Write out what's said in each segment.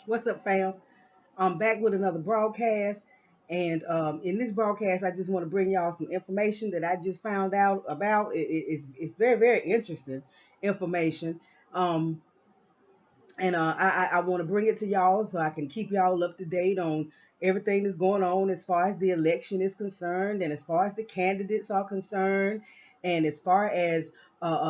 What's up, fam? I'm back with another broadcast. And in this broadcast, I just want to bring y'all some information that I just found out about. It's very, very interesting information. Um, and I want to bring it to y'all so I can keep y'all up to date on everything that's going on as far as the election is concerned, and as far as the candidates are concerned, and as far as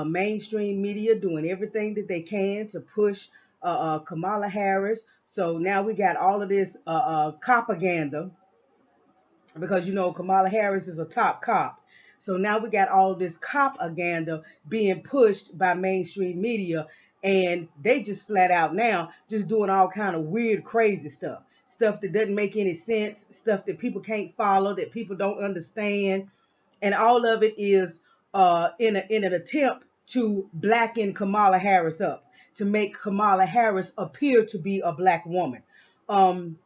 mainstream media doing everything that they can to push Kamala Harris. So now we got all of this propaganda because Kamala Harris is a top cop. So now we got all this propaganda being pushed by mainstream media, and they just flat out now just doing all kind of weird, crazy stuff that doesn't make any sense, stuff that people can't follow, that people don't understand, and all of it is in an attempt to blacken Kamala Harris up, to make Kamala Harris appear to be a black woman. Um,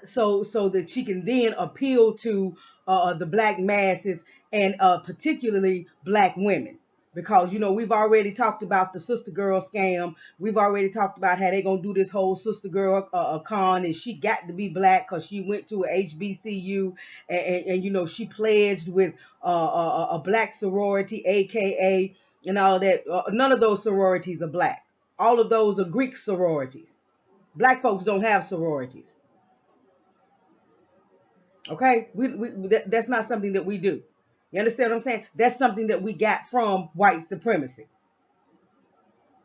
so that she can then appeal to the black masses, and particularly black women, because we've already talked about the sister girl scam. We've already talked about how they're gonna do this whole sister girl con, and she got to be black because she went to a HBCU, and she pledged with a black sorority, aka, and all that. None of those sororities are black. All of those are Greek sororities. Black folks don't have sororities. Okay, that's not something that we do. You understand what I'm saying? That's something that we got from white supremacy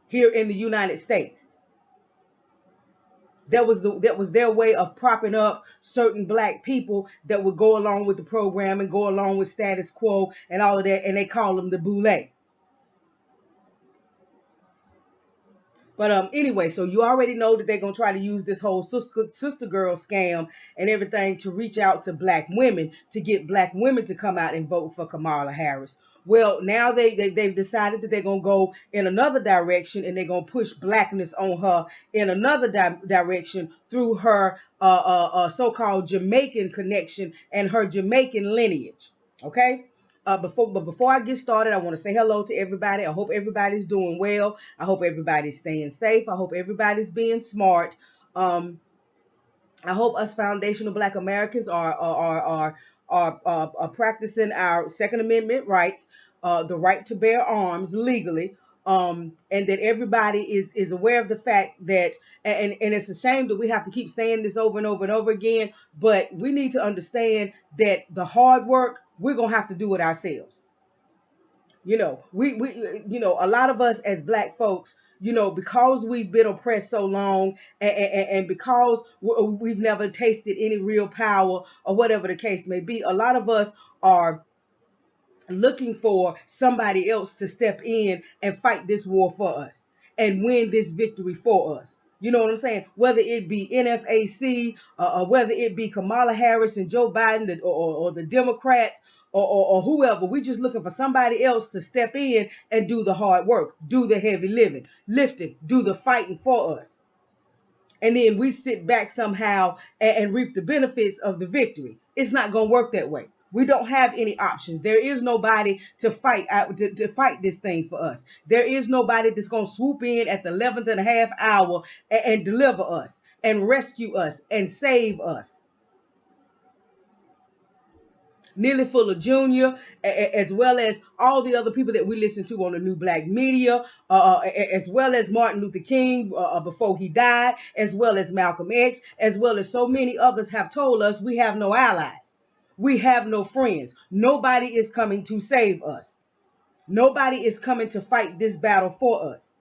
here in the United States. That was their way of propping up certain black people that would go along with the program and go along with status quo and all of that, and they call them the boule. But anyway, so you already know that they're gonna try to use this whole sister girl scam and everything to reach out to black women, to get black women to come out and vote for Kamala Harris. Well, now they've decided that they're gonna go in another direction, and they're gonna push blackness on her in another direction through her so-called Jamaican connection and her Jamaican lineage. Okay. Before I get started, I want to say hello to everybody. I hope everybody's doing well. I hope everybody's staying safe. I hope everybody's being smart. Um, I hope us foundational Black Americans are practicing our Second Amendment rights, the right to bear arms legally, and that everybody is aware of the fact that, and it's a shame that we have to keep saying this over and over and over again, but we need to understand that the hard work, we're gonna have to do it ourselves. We a lot of us as black folks, because we've been oppressed so long, and because we've never tasted any real power, or whatever the case may be, a lot of us are looking for somebody else to step in and fight this war for us and win this victory for us. You know what I'm saying? Whether it be NFAC, or whether it be Kamala Harris and Joe Biden, or the Democrats, or whoever, we just looking for somebody else to step in and do the hard work, do the heavy lifting, do the fighting for us. And then we sit back somehow and reap the benefits of the victory. It's not going to work that way. We don't have any options. There is nobody to fight out to fight this thing for us. There is nobody that's going to swoop in at the 11th and a half hour and deliver us and rescue us and save us. Nearly Fuller Jr., as well as all the other people that we listen to on the new black media, as well as Martin Luther King before he died, as well as Malcolm X, as well as so many others have told us we have no allies. We have no friends. Nobody is coming to save us. Nobody is coming to fight this battle for us.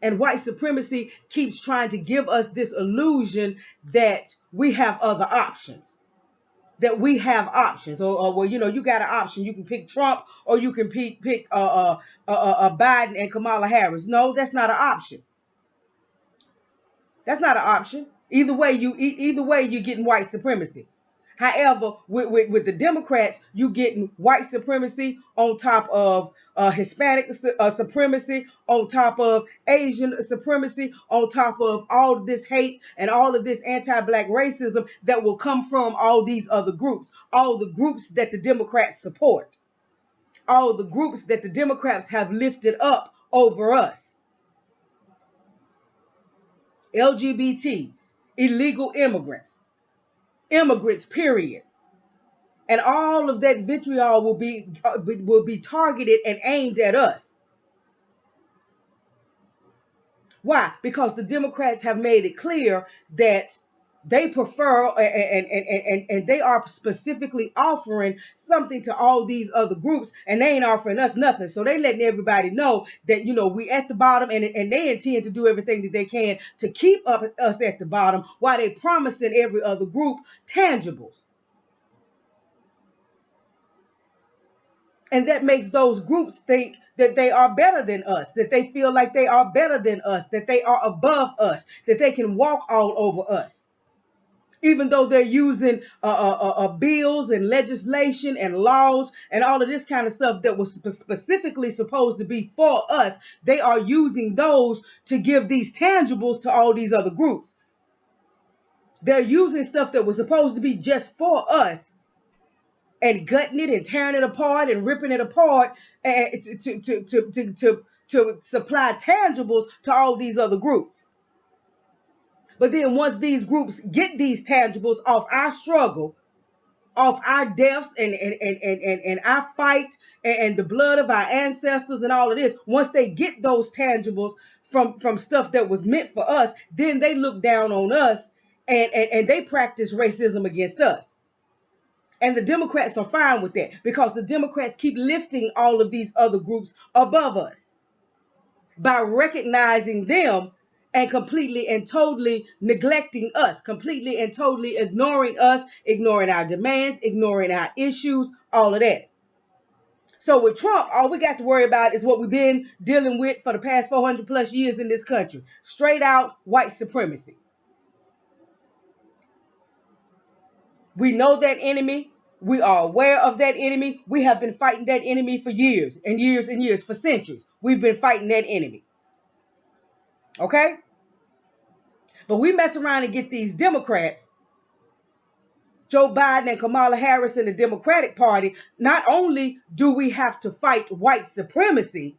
And white supremacy keeps trying to give us this illusion that we have other options. That we have options, or well, you got an option. You can pick Trump, or you can pick Biden and Kamala Harris. No, that's not an option. That's not an option. Either way, you're getting white supremacy. However, with the Democrats, you getting white supremacy on top of Hispanic supremacy, on top of Asian supremacy, on top of all of this hate and all of this anti-black racism that will come from all these other groups, all the groups that the Democrats support, all the groups that the Democrats have lifted up over us. LGBT, illegal immigrants, period. And all of that vitriol will be targeted and aimed at us. Why? Because the Democrats have made it clear that they prefer and they are specifically offering something to all these other groups, and they ain't offering us nothing. So they letting everybody know that, we at the bottom, and they intend to do everything that they can to keep us at the bottom while they promising every other group tangibles. And that makes those groups think that they are better than us, that they feel like they are better than us, that they are above us, that they can walk all over us. Even though they're using bills and legislation and laws and all of this kind of stuff that was specifically supposed to be for us, they are using those to give these tangibles to all these other groups. They're using stuff that was supposed to be just for us and gutting it and tearing it apart and ripping it apart to supply tangibles to all these other groups. But then once these groups get these tangibles off our struggle, off our deaths and our fight and the blood of our ancestors and all of this, once they get those tangibles from stuff that was meant for us, then they look down on us and they practice racism against us. And the Democrats are fine with that because the Democrats keep lifting all of these other groups above us by recognizing them and completely and totally neglecting us, completely and totally ignoring us, ignoring our demands, ignoring our issues, all of that. So with Trump, all we got to worry about is what we've been dealing with for the past 400 plus years in this country. Straight out white supremacy. We know that enemy. We are aware of that enemy. We have been fighting that enemy for years and years and years, for centuries. We've been fighting that enemy. Okay? But we mess around and get these Democrats, Joe Biden and Scamala Harris and the Democratic Party. Not only do we have to fight white supremacy,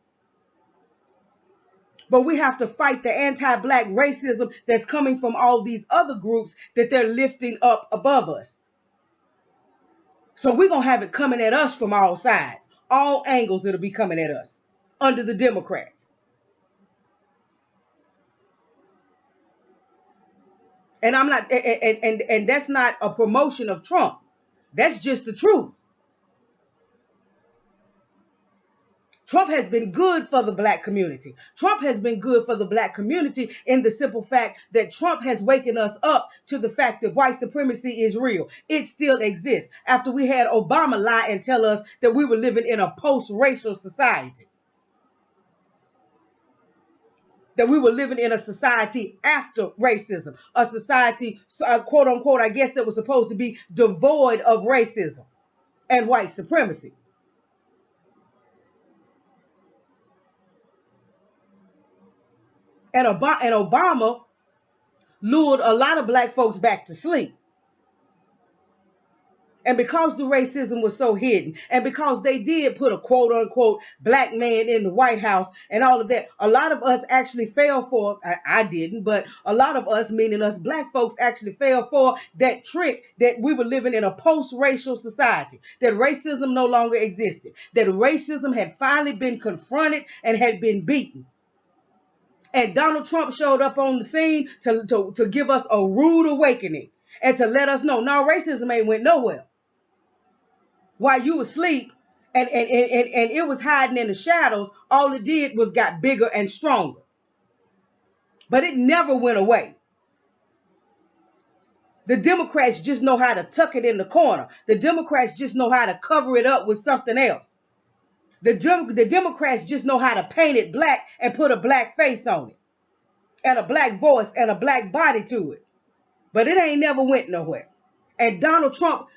but we have to fight the anti-black racism that's coming from all these other groups that they're lifting up above us. So we're going to have it coming at us from all sides. All angles it'll be coming at us under the Democrats. And I'm not, and that's not a promotion of Trump. That's just the truth. Trump has been good for the black community. Trump has been good for the black community in the simple fact that Trump has waken us up to the fact that white supremacy is real. It still exists. After we had Obama lie and tell us that we were living in a post-racial society. That we were living in a society after racism. A society, quote unquote, I guess, that was supposed to be devoid of racism and white supremacy. And Obama lured a lot of black folks back to sleep. And because the racism was so hidden, and because they did put a quote unquote black man in the White House and all of that, a lot of us actually fell for, I didn't, but a lot of us, meaning us black folks, actually fell for that trick that we were living in a post-racial society, that racism no longer existed, that racism had finally been confronted and had been beaten. And Donald Trump showed up on the scene to give us a rude awakening and to let us know, no, racism ain't went nowhere. While you were asleep and it was hiding in the shadows, all it did was got bigger and stronger. But it never went away. The Democrats just know how to tuck it in the corner. The Democrats just know how to cover it up with something else. The Democrats just know how to paint it black and put a black face on it. And a black voice and a black body to it. But it ain't never went nowhere. And Donald Trump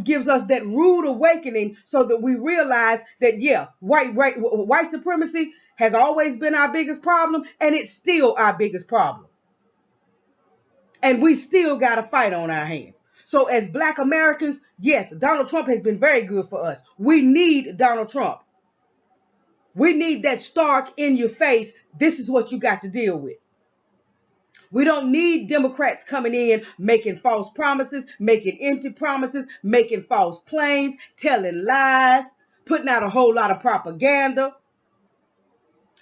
gives us that rude awakening so that we realize that, yeah, white supremacy has always been our biggest problem, and it's still our biggest problem. And we still got a fight on our hands. So as black Americans, yes, Donald Trump has been very good for us. We need Donald Trump. We need that stark in your face. This is what you got to deal with. We don't need Democrats coming in making false promises, making empty promises, making false claims, telling lies, putting out a whole lot of propaganda,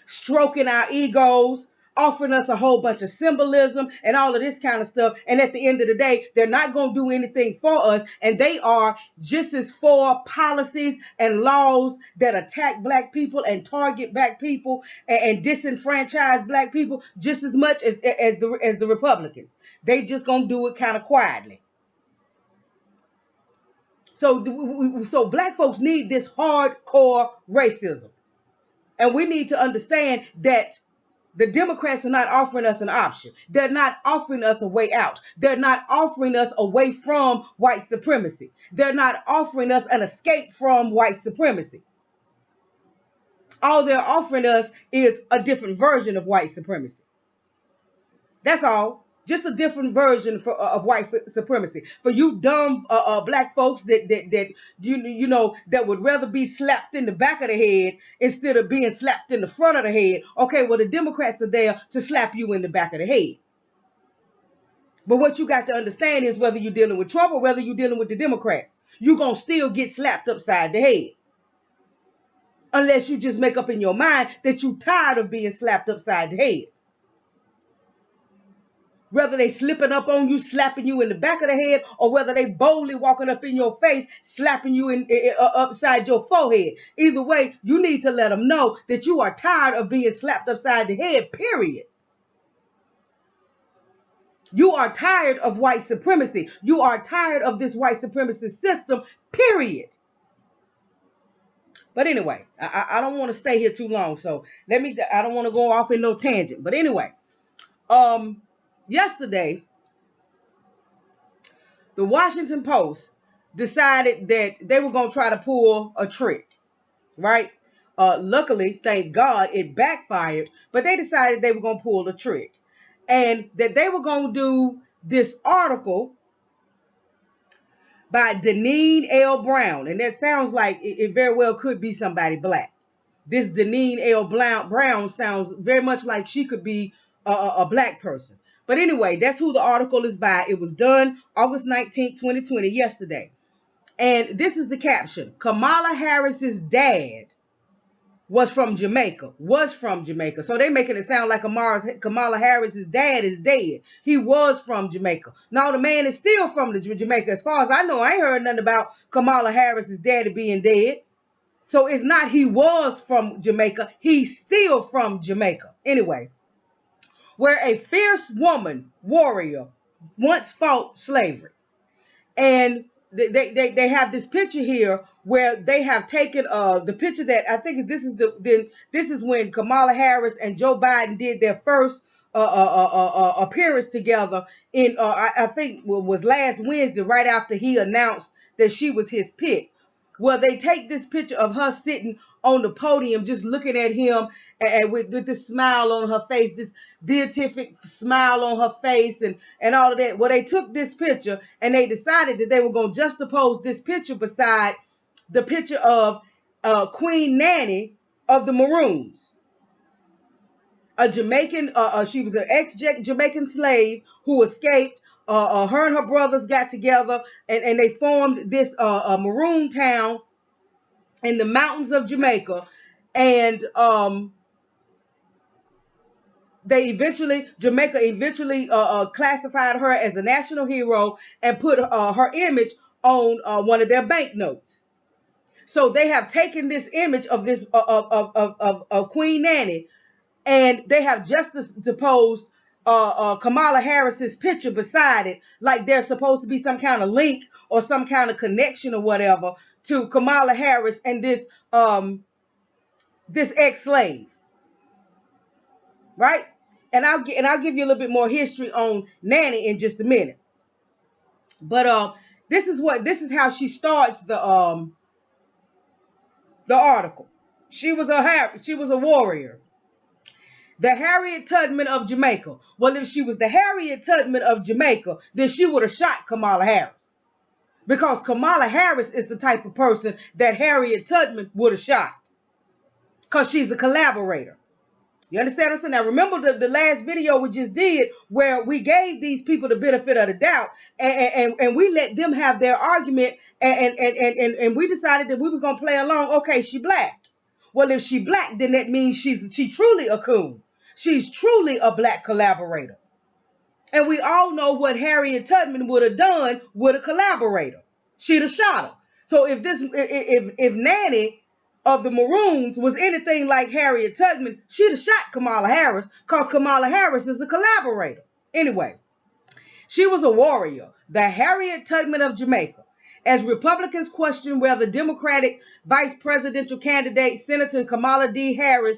stroking our egos, offering us a whole bunch of symbolism and all of this kind of stuff. And at the end of the day, they're not going to do anything for us. And they are just as for policies and laws that attack black people and target black people and disenfranchise black people just as much as the Republicans. They just going to do it kind of quietly. So black folks need this hardcore racism. And we need to understand that the Democrats are not offering us an option. They're not offering us a way out. They're not offering us a way from white supremacy. They're not offering us an escape from white supremacy. All they're offering us is a different version of white supremacy. That's all. Just a different version of white supremacy. For you dumb black folks that you know that would rather be slapped in the back of the head instead of being slapped in the front of the head. Okay, well the Democrats are there to slap you in the back of the head. But what you got to understand is whether you're dealing with Trump or whether you're dealing with the Democrats, you're gonna still get slapped upside the head. Unless you just make up in your mind that you're tired of being slapped upside the head. Whether they slipping up on you, slapping you in the back of the head, or whether they boldly walking up in your face, slapping you upside your forehead. Either way, you need to let them know that you are tired of being slapped upside the head, period. You are tired of white supremacy. You are tired of this white supremacy system, period. But anyway, I don't want to stay here too long, so I don't want to go off in no tangent. But anyway, yesterday, the Washington Post decided that they were going to try to pull a trick, right? Luckily, thank God, it backfired, but they decided they were going to pull a trick. And that they were going to do this article by Deneen L. Brown. And that sounds like it very well could be somebody black. This Deneen L. Brown sounds very much like she could be a black person. But anyway, that's who the article is by. It was done August 19th, 2020, yesterday. And this is the caption. Scamala Harris's dad was from Jamaica. So they making it sound like Scamala Harris's dad is dead. He was from Jamaica. No, the man is still from Jamaica. As far as I know, I ain't heard nothing about Scamala Harris's daddy being dead. So it's not he was from Jamaica. He's still from Jamaica. Anyway. Where a fierce woman warrior once fought slavery. And they have this picture here where they have taken the picture that I think this is when Kamala Harris and Joe Biden did their first appearance together in I think it was last Wednesday, right after he announced that she was his pick. Well, they take this picture of her sitting on the podium just looking at him and with this smile on her face, this beatific smile on her face and all of that. Well, they took this picture and they decided that they were going to juxtapose this picture beside the picture of Queen Nanny of the Maroons. A Jamaican, she was an ex-Jamaican slave who escaped. Her and her brothers got together and they formed this Maroon Town in the mountains of Jamaica. And Jamaica eventually classified her as a national hero and put her image on one of their banknotes. So they have taken this image of this of Queen Nanny, and they have juxtaposed Kamala Harris's picture beside it, like there's supposed to be some kind of link or some kind of connection or whatever to Kamala Harris and this ex-slave. Right? And I'll give you a little bit more history on Nanny in just a minute. But this is how she starts the article. She was a warrior. The Harriet Tubman of Jamaica. Well, if she was the Harriet Tubman of Jamaica, then she would have shot Kamala Harris. Because Kamala Harris is the type of person that Harriet Tubman would have shot. Because she's a collaborator. You understand what I'm saying? Now, remember the last video we just did where we gave these people the benefit of the doubt and we let them have their argument and we decided that we was going to play along. Okay, she black. Well, if she black, then that means she truly a coon. She's truly a black collaborator. And we all know what Harriet Tubman would have done with a collaborator. She'd have shot her. So if Nanny of the Maroons was anything like Harriet Tubman, she'd have shot Scamala Harris because Scamala Harris is a collaborator. Anyway, she was a warrior, the Harriet Tubman of Jamaica. As Republicans question whether Democratic vice presidential candidate Senator Scamala D. Harris,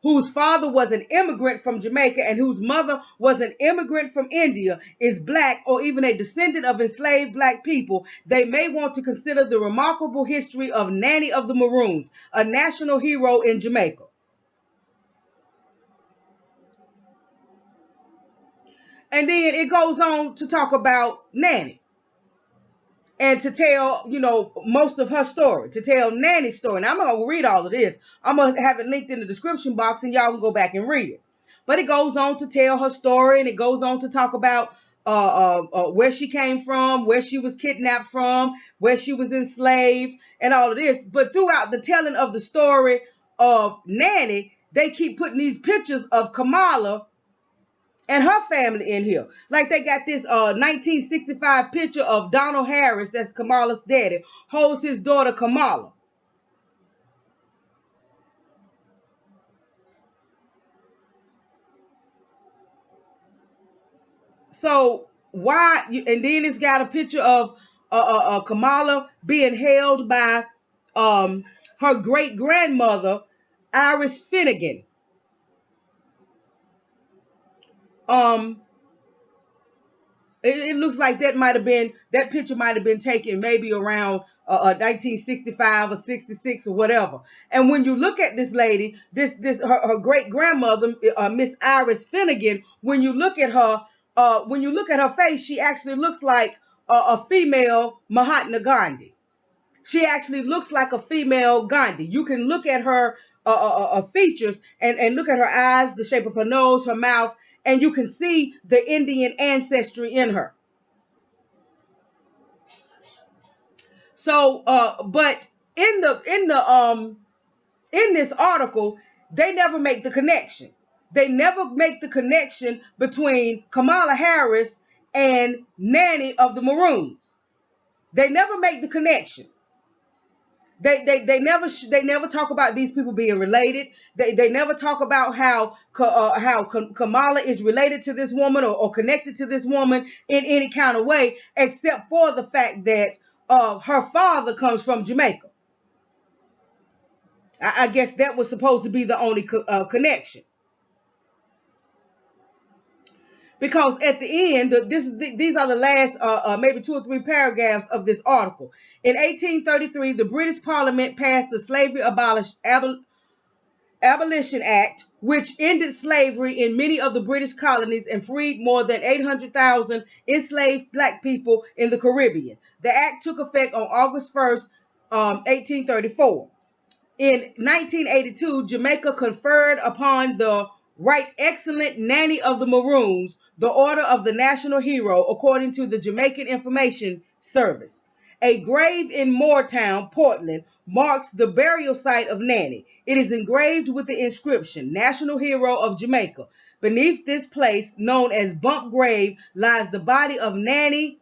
whose father was an immigrant from Jamaica and whose mother was an immigrant from India, is black or even a descendant of enslaved black people, they may want to consider the remarkable history of Nanny of the Maroons, a national hero in Jamaica. And then it goes on to talk about Nanny and to tell, you know, most of her story, to tell Nanny's story. And I'm not going to read all of this. I'm going to have it linked in the description box and y'all can go back and read it. But it goes on to tell her story, and it goes on to talk about where she came from, where she was kidnapped from, where she was enslaved, and all of this. But throughout the telling of the story of Nanny, they keep putting these pictures of Scamala and her family in here. Like they got this 1965 picture of Donald Harris, that's Scamala's daddy, holds his daughter Scamala. So why, and then it's got a picture of Scamala being held by her great-grandmother, Iris Finnegan. It looks like that picture might have been taken maybe around 1965 or 66 or whatever. And when you look at this lady, her great grandmother, Miss Iris Finnegan, when you look at her face, she actually looks like a female Mahatma Gandhi. She actually looks like a female Gandhi. You can look at her features and look at her eyes, the shape of her nose, her mouth, and you can see the Indian ancestry in her. So, but in this article, they never make the connection. They never make the connection between Scamala Harris and Nanny of the Maroons. They never make the connection. They never talk about these people being related. They never talk about how Scamala is related to this woman or connected to this woman in any kind of way, except for the fact that her father comes from Jamaica. I guess that was supposed to be the only connection. Because at the end, these are the last maybe 2 or 3 paragraphs of this article. In 1833, the British Parliament passed the Slavery Abolition Act, which ended slavery in many of the British colonies and freed more than 800,000 enslaved black people in the Caribbean. The act took effect on August 1st, 1834. In 1982, Jamaica conferred upon the Right Excellent Nanny of the Maroons the Order of the National Hero, according to the Jamaican Information Service. A grave in Moortown, Portland, marks the burial site of Nanny. It is engraved with the inscription, National Hero of Jamaica. Beneath this place, known as Bump Grave, lies the body of Nanny,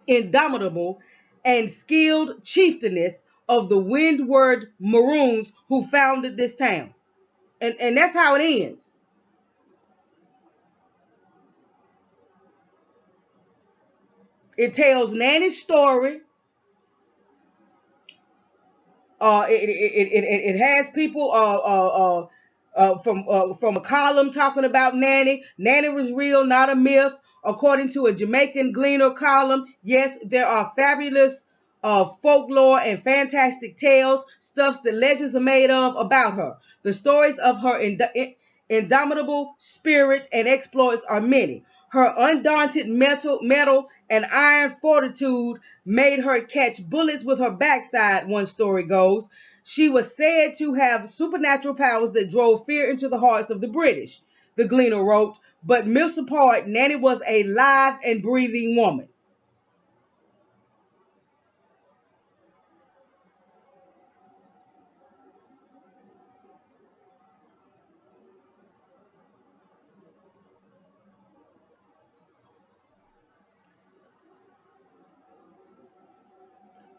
indomitable and skilled chieftainess of the Windward Maroons who founded this town. And that's how it ends. It tells Nanny's story. It has people from a column talking about Nanny. Nanny was real, not a myth. According to a Jamaican Gleaner column, yes, there are fabulous folklore and fantastic tales, stuffs that legends are made of about her. The stories of her indomitable spirit and exploits are many. Her undaunted metal and iron fortitude made her catch bullets with her backside, one story goes. She was said to have supernatural powers that drove fear into the hearts of the British, the Gleaner wrote, but myths apart, Nanny was a live and breathing woman.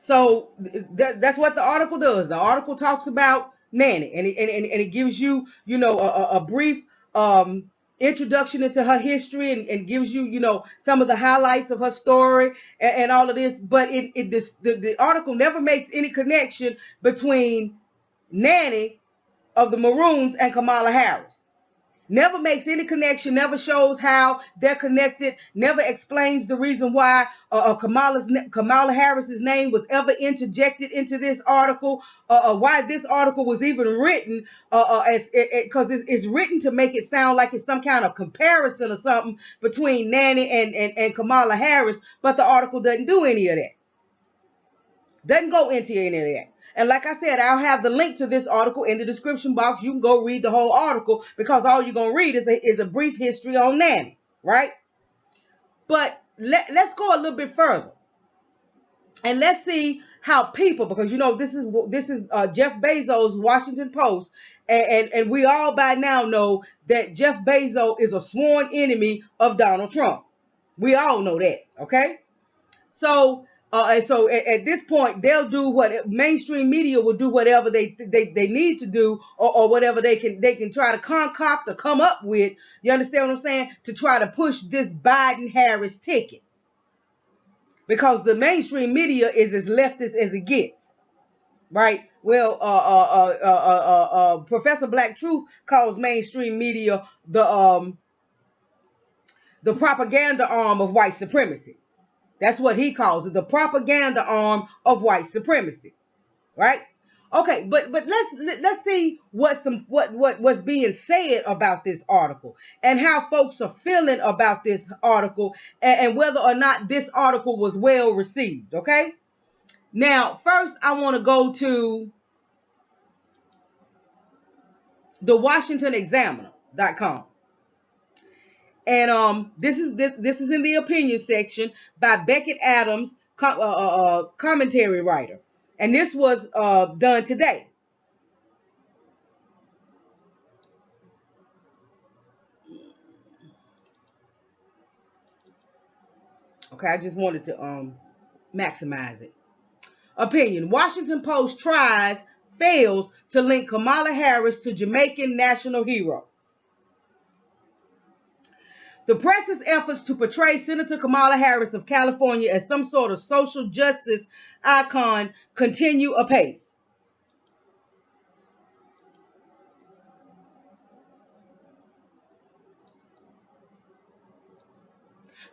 So that's what the article does. The article talks about Nanny, and it gives you, a brief um, introduction into her history, and gives you, some of the highlights of her story, and all of this. But the article never makes any connection between Nanny of the Maroons and Scamala Harris. Never makes any connection, never shows how they're connected, never explains the reason why Scamala Harris's name was ever interjected into this article, why this article was even written, because it's written to make it sound like it's some kind of comparison or something between Nanny and Scamala Harris, but the article doesn't do any of that. Doesn't go into any of that. And like I said, I'll have the link to this article in the description box. You can go read the whole article, because all you're going to read is a brief history on Nanny, right? But let's go a little bit further. And let's see how people, because this is Jeff Bezos' Washington Post, and we all by now know that Jeff Bezos is a sworn enemy of Donald Trump. We all know that, okay? So at this point, they'll do what mainstream media will do, whatever they need to do, or whatever they can try to concoct or come up with. You understand what I'm saying? To try to push this Biden-Harris ticket, because the mainstream media is as leftist as it gets, right? Well, Professor Black Truth calls mainstream media the propaganda arm of white supremacy. That's what he calls it, the propaganda arm of white supremacy, right? Okay, but let's see what's being said about this article, and how folks are feeling about this article, and whether or not this article was well received. Okay, now first I want to go to the WashingtonExaminer.com. And this is in the opinion section by Beckett Adams, commentary writer, and this was done today. Okay, I just wanted to maximize it. Opinion: Washington Post fails to link Scamala Harris to Jamaican national hero. The press's efforts to portray Senator Scamala Harris of California as some sort of social justice icon continue apace.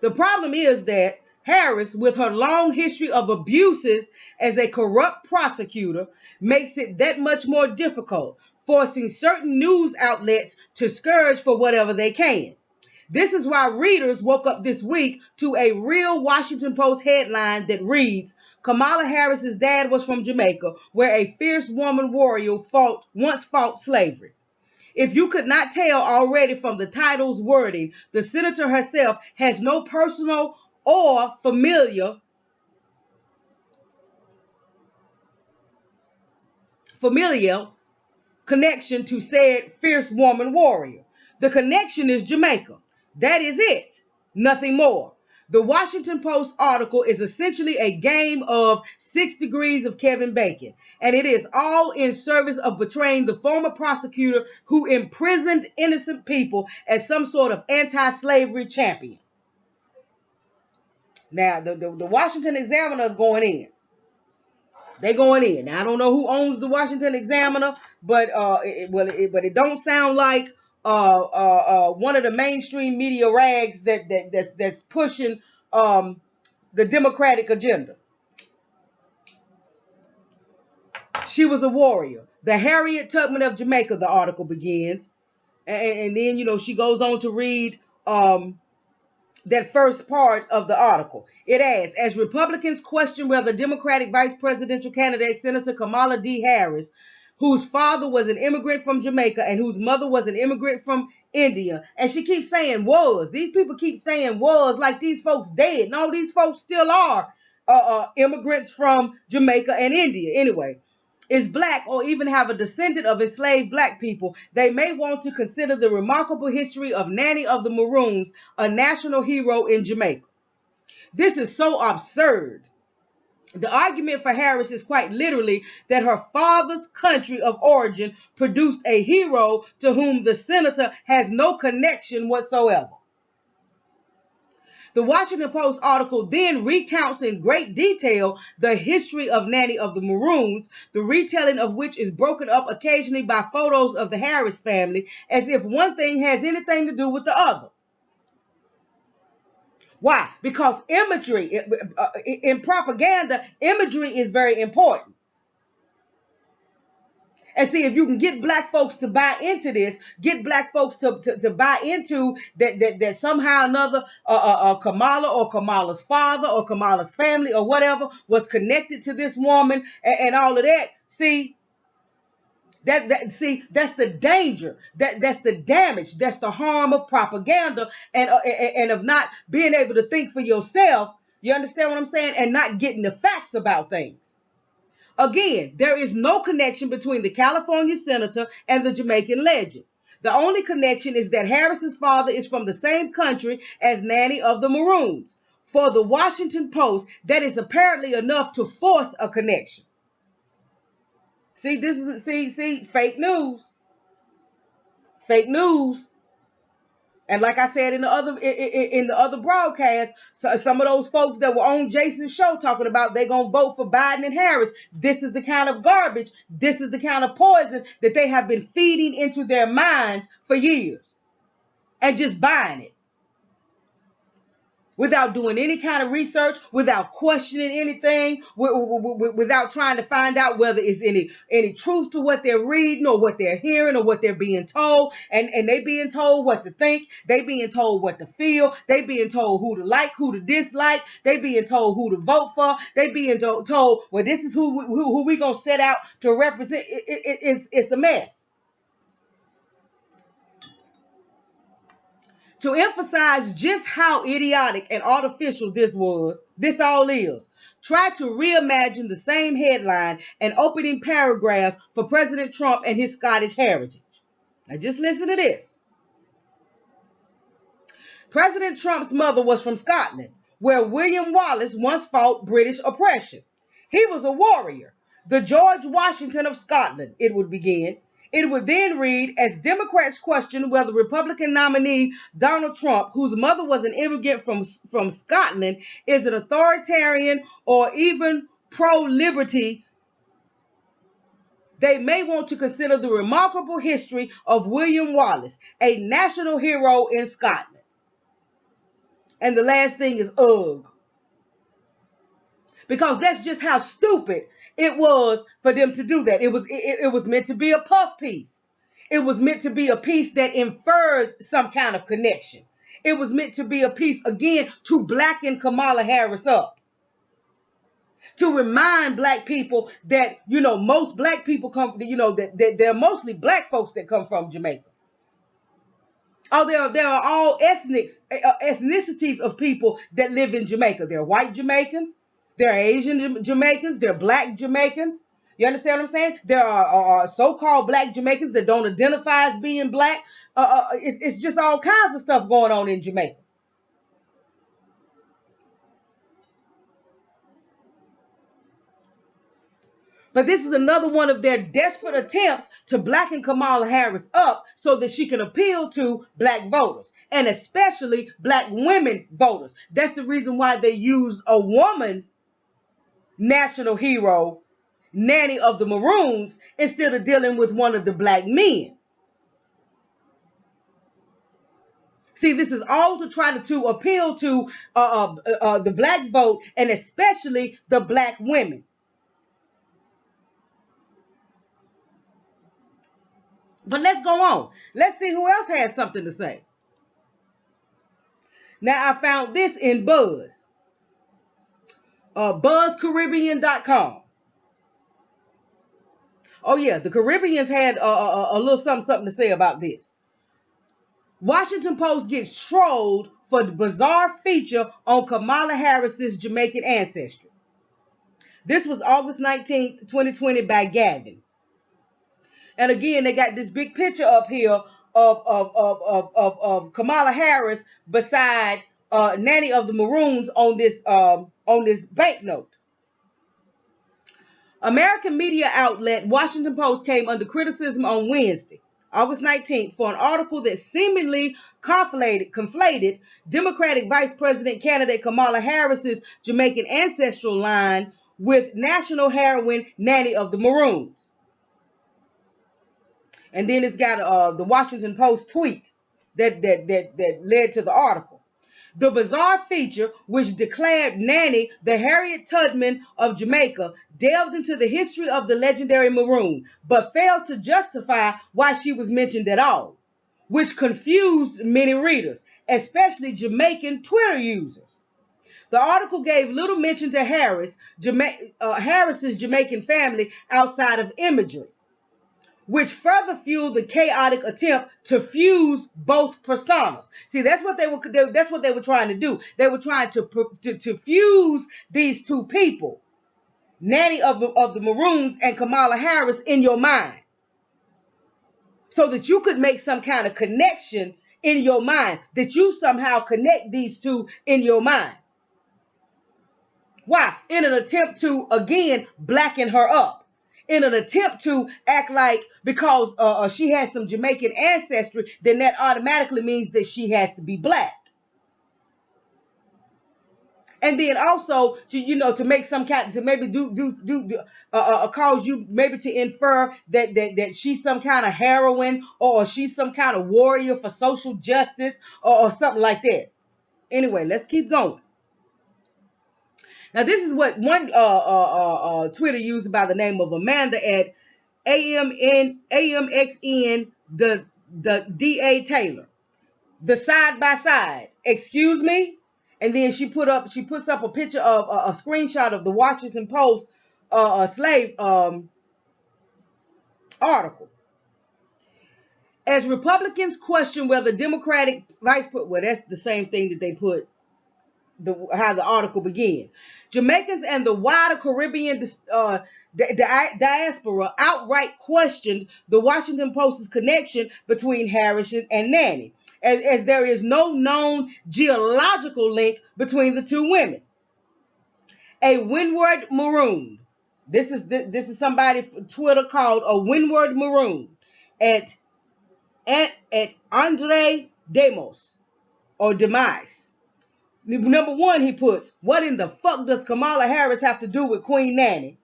The problem is that Harris, with her long history of abuses as a corrupt prosecutor, makes it that much more difficult, forcing certain news outlets to scourge for whatever they can. This is why readers woke up this week to a real Washington Post headline that reads, Scamala Harris's dad was from Jamaica, where a fierce woman warrior once fought slavery. If you could not tell already from the title's wording, the senator herself has no personal or familial connection to said fierce woman warrior. The connection is Jamaica. That is it. Nothing more. The Washington Post article is essentially a game of 6 degrees of Kevin Bacon, and it is all in service of portraying the former prosecutor who imprisoned innocent people as some sort of anti-slavery champion. Now, the Washington Examiner is going in. They're going in. Now, I don't know who owns the Washington Examiner, but it don't sound like one of the mainstream media rags that's pushing the Democratic agenda. She was a warrior, the Harriet Tubman of Jamaica. The article begins, and then she goes on to read that first part of the article. It adds, as Republicans question whether Democratic vice presidential candidate Senator Kamala D. Harris, whose father was an immigrant from Jamaica and whose mother was an immigrant from India, and she keeps saying was. These people keep saying was like these folks dead. No, these folks still are immigrants from Jamaica and India. Anyway, is black or even have a descendant of enslaved black people, they may want to consider the remarkable history of Nanny of the Maroons, a national hero in Jamaica. This is so absurd. The argument for Harris is quite literally that her father's country of origin produced a hero to whom the senator has no connection whatsoever. The Washington Post article then recounts in great detail the history of Nanny of the Maroons, the retelling of which is broken up occasionally by photos of the Harris family, as if one thing has anything to do with the other. Why? Because imagery, in propaganda, imagery is very important. And see, if you can get black folks to buy into this, get black folks to buy into that somehow or another Kamala or Kamala's father or Kamala's family or whatever was connected to this woman and all of that. See, that's the danger. That's the damage. That's the harm of propaganda and of not being able to think for yourself. You understand what I'm saying? And not getting the facts about things. Again, there is no connection between the California senator and the Jamaican legend. The only connection is that Harris's father is from the same country as Nanny of the Maroons. For the Washington Post, that is apparently enough to force a connection. See, this is fake news. Fake news. And like I said in the other broadcast, some of those folks that were on Jason's show talking about they're going to vote for Biden and Harris. This is the kind of garbage, this is the kind of poison that they have been feeding into their minds for years and just buying it. Without doing any kind of research, without questioning anything, without trying to find out whether it's any truth to what they're reading or what they're hearing or what they're being told. And they being told what to think. They being told what to feel. They being told who to like, who to dislike. They being told who to vote for. They being told, well, this is who we going to set out to represent. It's a mess. To emphasize just how idiotic and artificial this all is, try to reimagine the same headline and opening paragraphs for President Trump and his Scottish heritage. Now just listen to this. President Trump's mother was from Scotland, where William Wallace once fought British oppression. He was a warrior, the George Washington of Scotland, it would begin. It would then read, as Democrats question whether Republican nominee Donald Trump, whose mother was an immigrant from Scotland, is an authoritarian or even pro-liberty, they may want to consider the remarkable history of William Wallace, a national hero in Scotland. And the last thing is ugh. Because that's just how stupid it was for them to do that. It was meant to be a puff piece. It was meant to be a piece that infers some kind of connection. It was meant to be a piece, again, to blacken Kamala Harris up. To remind black people that, most black people come, that they're mostly black folks that come from Jamaica. Oh, there are all ethnicities of people that live in Jamaica. There are white Jamaicans. There are Asian Jamaicans. There are black Jamaicans. You understand what I'm saying? There are so-called black Jamaicans that don't identify as being black. It's just all kinds of stuff going on in Jamaica. But this is another one of their desperate attempts to blacken Kamala Harris up so that she can appeal to black voters, and especially black women voters. That's the reason why they use a woman national hero, Nanny of the Maroons, instead of dealing with one of the black men. See, this is all to try to appeal to the black vote, and especially the black women. But let's go on. Let's see who else has something to say. Now, I found this in Buzz, BuzzCaribbean.com. Oh yeah, the Caribbeans had a little something to say about this. Washington Post gets trolled for the bizarre feature on Scamala Harris's Jamaican ancestry. This was August 19th, 2020 by Gavin. And again, they got this big picture up here of Scamala Harris beside Nanny of the Maroons on this banknote. American media outlet Washington Post came under criticism on Wednesday, August 19th, for an article that seemingly conflated Democratic Vice President candidate Scamala Harris's Jamaican ancestral line with national heroine Nanny of the Maroons. And then it's got the Washington Post tweet that led to the article. The bizarre feature, which declared Nanny the Harriet Tubman of Jamaica, delved into the history of the legendary Maroon, but failed to justify why she was mentioned at all, which confused many readers, especially Jamaican Twitter users. The article gave little mention to Harris's Jamaican family outside of imagery, which further fueled the chaotic attempt to fuse both personas. See, that's what they were trying to do. They were trying to fuse these two people, Nanny of the Maroons and Scamala Harris, in your mind, so that you could make some kind of connection in your mind, that you somehow connect these two in your mind. Why? In an attempt to, again, blacken her up. In an attempt to act like because she has some Jamaican ancestry, then that automatically means that she has to be black. And then also to make some kind, to maybe cause you maybe to infer that she's some kind of heroine, or she's some kind of warrior for social justice, or something like that. Anyway, let's keep going. Now, this is what one Twitter user by the name of Amanda at AMXN the DA Taylor. The side by side. Excuse me? And then she puts up a picture of a screenshot of the Washington Post slave article. As Republicans question whether Democratic well, that's the same thing that they put how the article began. Jamaicans and the wider Caribbean diaspora outright questioned the Washington Post's connection between Harris and Nanny, as there is no known geological link between the two women. A Windward Maroon. This is somebody from Twitter called a Windward Maroon at Andre Demos or Demise. Number one, he puts, what in the fuck does Scamala Harris have to do with Queen Nanny?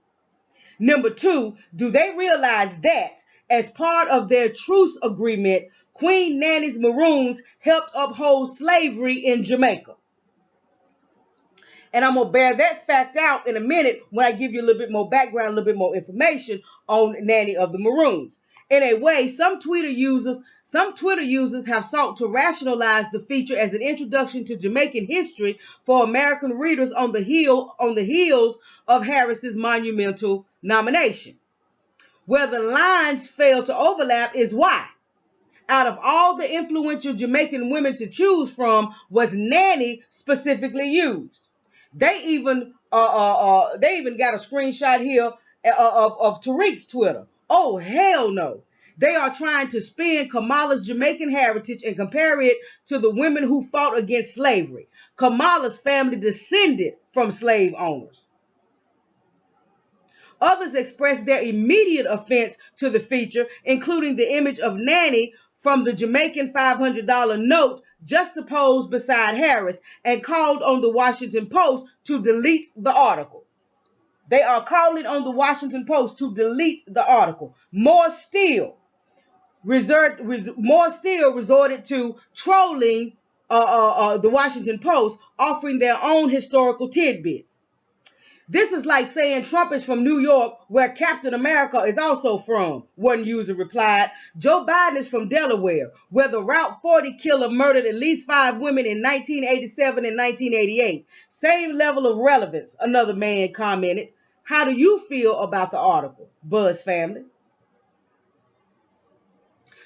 Number two, do they realize that as part of their truce agreement, Queen Nanny's Maroons helped uphold slavery in Jamaica? And I'm going to bear that fact out in a minute when I give you a little bit more background, a little bit more information on Nanny of the Maroons. In a way, some Twitter users have sought to rationalize the feature as an introduction to Jamaican history for American readers on the heels of Harris's monumental nomination. Where the lines fail to overlap is why, out of all the influential Jamaican women to choose from, was Nanny specifically used. They even got a screenshot here of Tariq's Twitter. Oh, hell no. They are trying to spin Kamala's Jamaican heritage and compare it to the women who fought against slavery. Kamala's family descended from slave owners. Others expressed their immediate offense to the feature, including the image of Nanny from the Jamaican $500 note juxtaposed beside Harris, and called on the Washington Post to delete the article. They are calling on the Washington Post to delete the article. More still resorted to trolling the Washington Post, offering their own historical tidbits. This is like saying Trump is from New York, where Captain America is also from, one user replied. Joe Biden is from Delaware, where the Route 40 killer murdered at least 5 women in 1987 and 1988. Same level of relevance, another man commented. How do you feel about the article, Buzz family?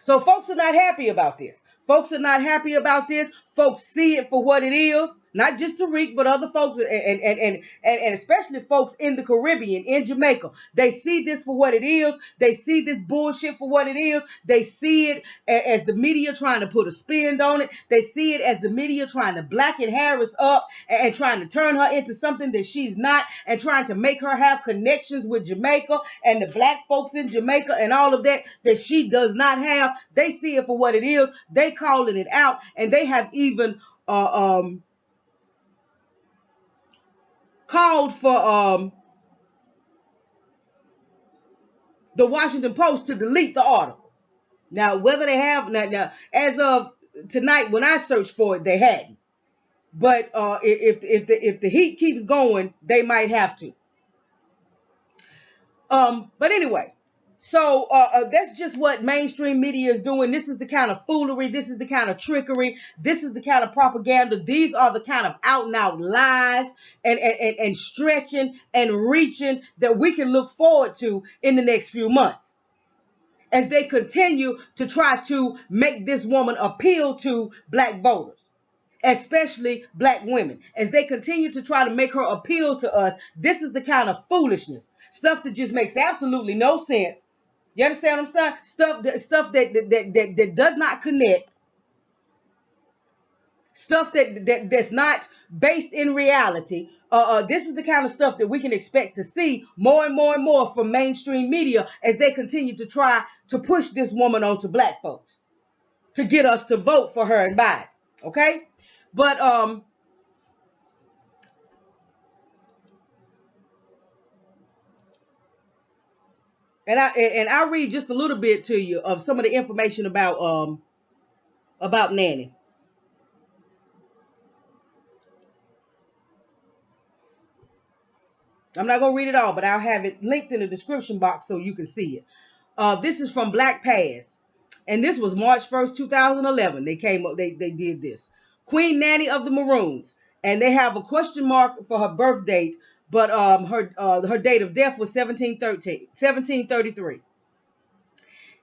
So folks are not happy about this. Folks are not happy about this. Folks see it for what it is, not just Tariq, but other folks, and especially folks in the Caribbean, in Jamaica. They see this for what it is. They see this bullshit for what it is. They see it as the media trying to put a spin on it. They see it as the media trying to blacken Harris up and trying to turn her into something that she's not, and trying to make her have connections with Jamaica and the black folks in Jamaica and all of that she does not have. They see it for what it is. They calling it out, and they have even called for the Washington Post to delete the article. Now, whether they have now as of tonight, when I searched for it, they hadn't. But if the heat keeps going, they might have to. But anyway. So that's just what mainstream media is doing. This is the kind of foolery. This is the kind of trickery. This is the kind of propaganda. These are the kind of out and out lies and stretching and reaching that we can look forward to in the next few months, as they continue to try to make this woman appeal to black voters, especially black women. As they continue to try to make her appeal to us, this is the kind of foolishness, stuff that just makes absolutely no sense. You understand what I'm saying? Stuff that does not connect. Stuff that's not based in reality. This is the kind of stuff that we can expect to see more and more and more from mainstream media as they continue to try to push this woman onto black folks to get us to vote for her and Biden. Okay? But and I'll read just a little bit to you of some of the information about Nanny. I'm not going to read it all, but I'll have it linked in the description box so you can see it. This is from Black Pass, and this was March 1st, 2011. They came up, they did this. Queen Nanny of the Maroons, and they have a question mark for her birth date, but her date of death was 1733.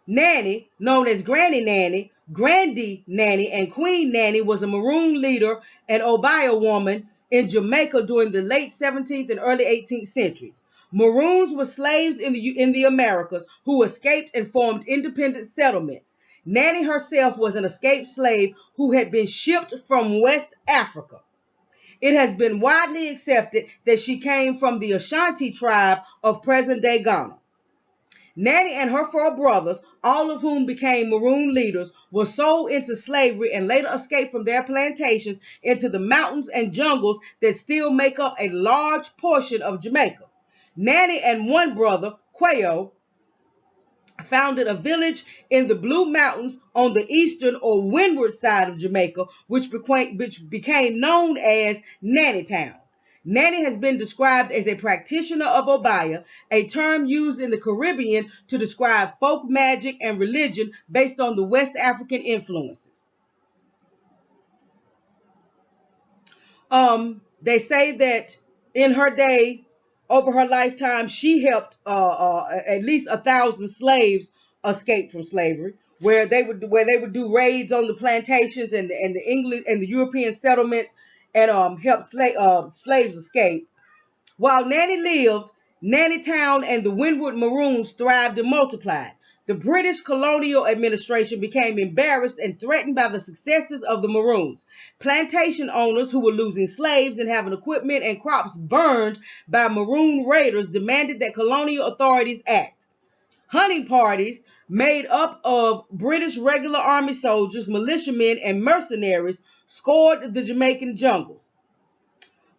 Nanny, known as Granny Nanny, Grandy Nanny, and Queen Nanny, was a Maroon leader and Obiah woman in Jamaica during the late 17th and early 18th centuries. Maroons were slaves in the Americas who escaped and formed independent settlements. Nanny herself was an escaped slave who had been shipped from West Africa. It has been widely accepted that she came from the Ashanti tribe of present-day Ghana. Nanny and her 4 brothers, all of whom became Maroon leaders, were sold into slavery and later escaped from their plantations into the mountains and jungles that still make up a large portion of Jamaica. Nanny and one brother, Quayo, founded a village in the Blue Mountains on the eastern or windward side of Jamaica, which became known as Nanny Town. Nanny has been described as a practitioner of Obiah, a term used in the Caribbean to describe folk magic and religion based on the West African influences. They say that in her day, over her lifetime, she helped at least 1,000 slaves escape from slavery, where they would do raids on the plantations and the English and the European settlements and help slaves escape. While Nanny lived, Nanny Town and the Windward Maroons thrived and multiplied. The British colonial administration became embarrassed and threatened by the successes of the Maroons. Plantation owners who were losing slaves and having equipment and crops burned by Maroon raiders demanded that colonial authorities act. Hunting parties made up of British regular army soldiers, militiamen, and mercenaries scoured the Jamaican jungles.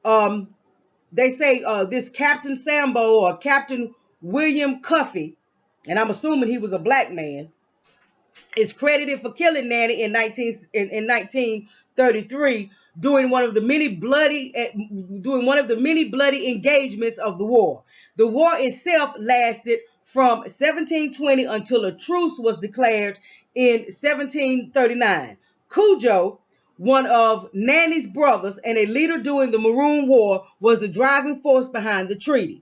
They say this Captain Sambo or Captain William Cuffey, and I'm assuming he was a black man, is credited for killing Nanny in 1933 during one of the many bloody engagements of the war. The war itself lasted from 1720 until a truce was declared in 1739. Cujo, one of Nanny's brothers and a leader during the Maroon War, was the driving force behind the treaty.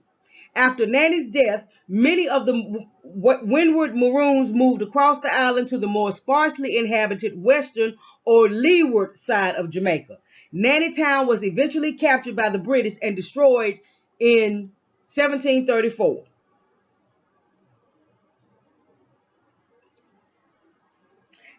After Nanny's death, many of the Windward Maroons moved across the island to the more sparsely inhabited western or leeward side of Jamaica. Nanny Town was eventually captured by the British and destroyed in 1734.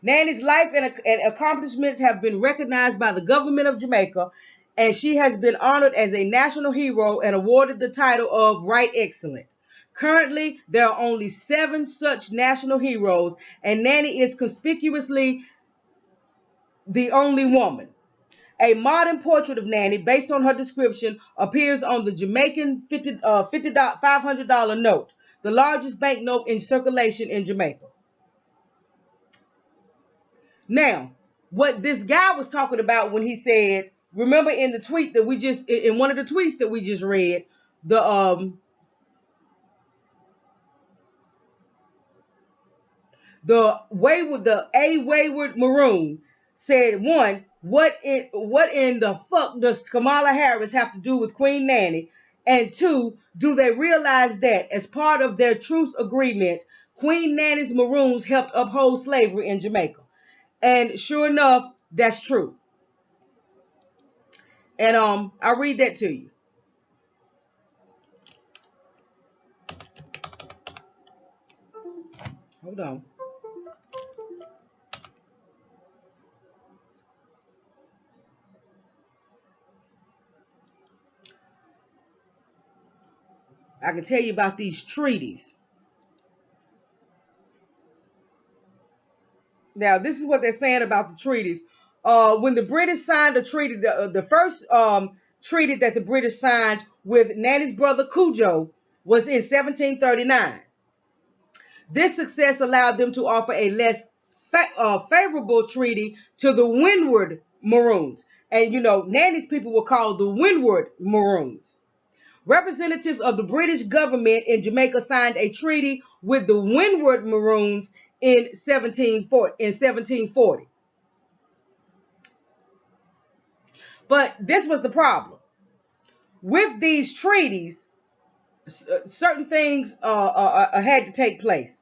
Nanny's life and accomplishments have been recognized by the government of Jamaica, and she has been honored as a national hero and awarded the title of Right Excellent. Currently, there are only 7 such national heroes, and Nanny is conspicuously the only woman. A modern portrait of Nanny, based on her description, appears on the Jamaican $500 note, the largest banknote in circulation in Jamaica. Now, what this guy was talking about when he said, remember in the tweet that we just, in one of the tweets that we just read, the wayward Maroon said, one, what in the fuck does Scamala Harris have to do with Queen Nanny? And 2, do they realize that as part of their truce agreement, Queen Nanny's Maroons helped uphold slavery in Jamaica? And sure enough, that's true. And I'll read that to you. Hold on. I can tell you about these treaties. Now, this is what they're saying about the treaties. When the British signed a treaty, the first treaty that the British signed with Nanny's brother Cujo was in 1739. This success allowed them to offer a less favorable treaty to the Windward Maroons. And, you know, Nanny's people were called the Windward Maroons. Representatives of the British government in Jamaica signed a treaty with the Windward Maroons in 1740. But this was the problem. With these treaties, certain things had to take place.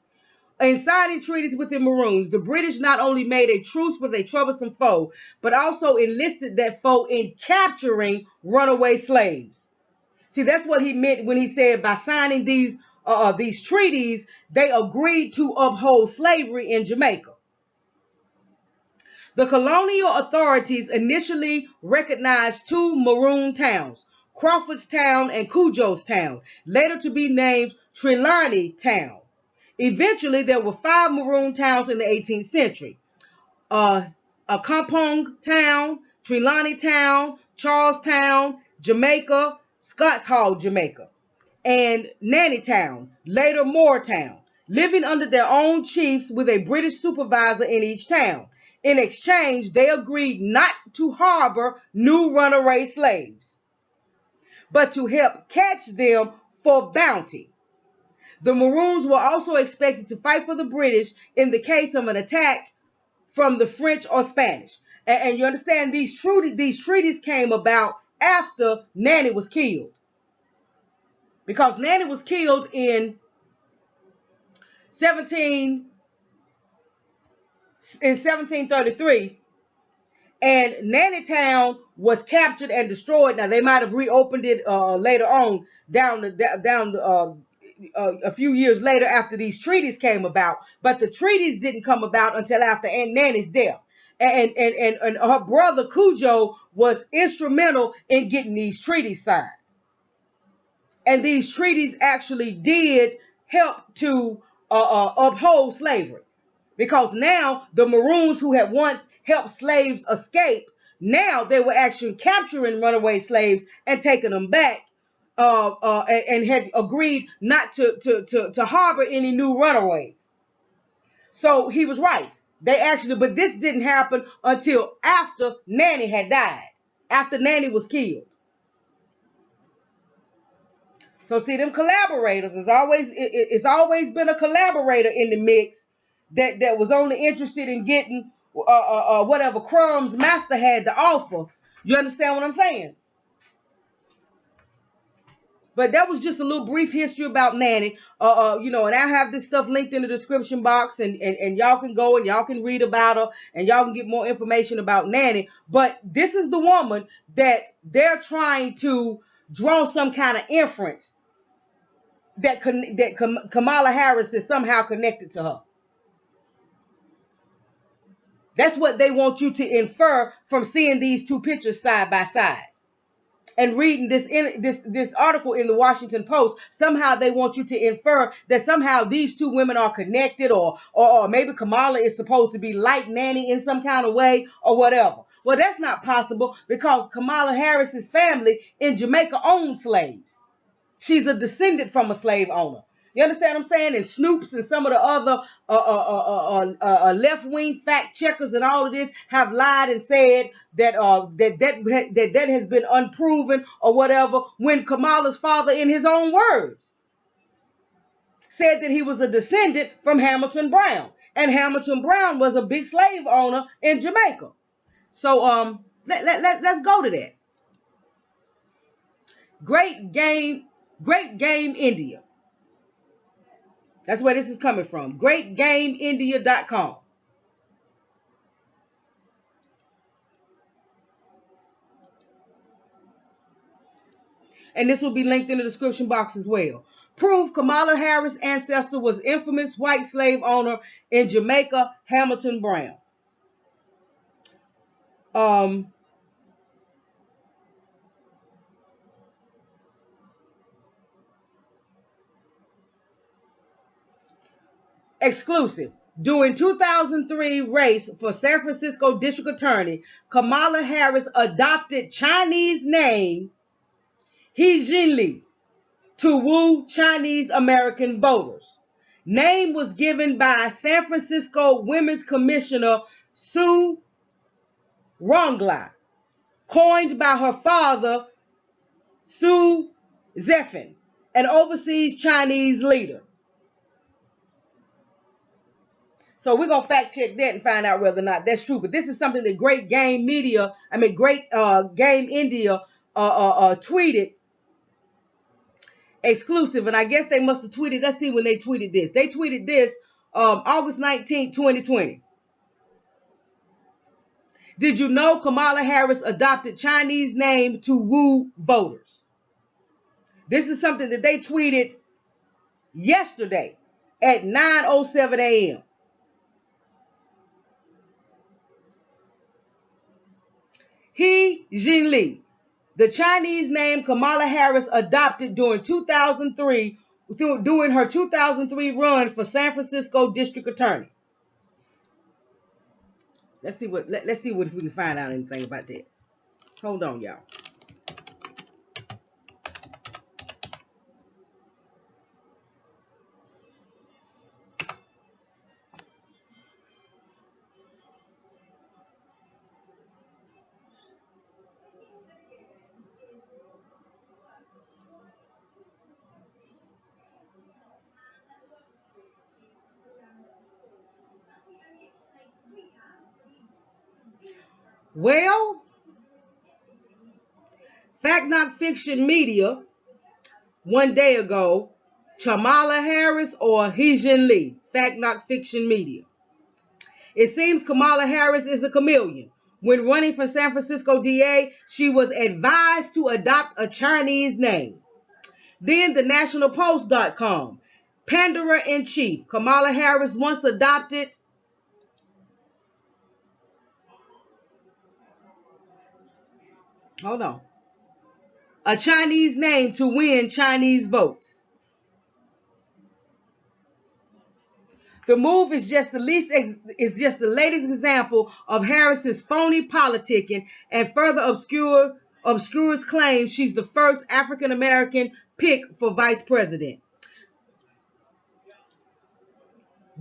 In signing treaties with the Maroons, the British not only made a truce with a troublesome foe, but also enlisted that foe in capturing runaway slaves. See, that's what he meant when he said by signing these treaties, they agreed to uphold slavery in Jamaica. The colonial authorities initially recognized 2 Maroon towns, Crawford's Town and Cujo's Town, later to be named Trelawney Town. Eventually, there were 5 Maroon towns in the 18th century. Accompong Town, Trelawney Town, Charlestown, Jamaica, Scots Hall, Jamaica, and Nanny Town, later Moortown, living under their own chiefs with a British supervisor in each town. In exchange, they agreed not to harbor new runaway slaves, but to help catch them for bounty. The Maroons were also expected to fight for the British in the case of an attack from the French or Spanish. And you understand, these treaties came about after Nanny was killed. Because Nanny was killed in 1733, and Nanny Town was captured and destroyed. Now they might have reopened it later on, a few years later after these treaties came about. But the treaties didn't come about until after Aunt Nanny's death, and her brother Cujo was instrumental in getting these treaties signed. And these treaties actually did help to uphold slavery. Because now the Maroons who had once helped slaves escape, now they were actually capturing runaway slaves and taking them back, and had agreed not to harbor any new runaways. So he was right. They actually, but this didn't happen until after Nanny had died. after Nanny was killed. So see, them collaborators is always it's always been a collaborator in the mix that was only interested in getting whatever crumbs master had to offer. You understand what I'm saying? But that was just a little brief history about Nanny. You know, and I have this stuff linked in the description box, and y'all can go and y'all can read about her, and y'all can get more information about Nanny. But this is the woman that they're trying to draw some kind of inference that Scamala Harris is somehow connected to her. That's what they want you to infer from seeing these two pictures side by side. And reading this article in the Washington Post, somehow they want you to infer that somehow these two women are connected, or maybe Scamala is supposed to be like Nanny in some kind of way, or whatever. Well, that's not possible, because Scamala Harris's family in Jamaica owned slaves. She's a descendant from a slave owner. You understand what I'm saying? And Snoops and some of the other left-wing fact checkers and all of this have lied and said that that has been unproven or whatever, when Kamala's father, in his own words, said that he was a descendant from Hamilton Brown. And Hamilton Brown was a big slave owner in Jamaica. So let's go to that. Great Game India. That's where this is coming from. GreatGameIndia.com. And this will be linked in the description box as well. Proof Scamala Harris' ancestor was infamous white slave owner in Jamaica, Hamilton Brown. Exclusive. During 2003 race for San Francisco District Attorney, Scamala Harris adopted Chinese name He Jinli to woo Chinese American voters. Name was given by San Francisco Women's Commissioner Sue Ronglai, coined by her father Su Zephin, an overseas Chinese leader. So we're going to fact check that and find out whether or not that's true. But this is something that Great Game India tweeted exclusive. And I guess they must have tweeted, let's see when they tweeted this. They tweeted this August 19, 2020. Did you know Scamala Harris adopted Chinese name to woo voters? This is something that they tweeted yesterday at 9:07 a.m. He Jinli, the Chinese name Scamala Harris adopted during her 2003 run for San Francisco District Attorney. Let's see if we can find out anything about that. Hold on, y'all. Well, Fact Not Fiction Media, one day ago, Scamala Harris or He Jinli, Fact Not Fiction Media. It seems Scamala Harris is a chameleon. When running for San Francisco DA, she was advised to adopt a Chinese name. Then the nationalpost.com. Panderer-in-chief, Scamala Harris once adopted a Chinese name to win Chinese votes. The move is just the latest example of Harris's phony politicking and further obscures claims she's the first African American pick for vice president.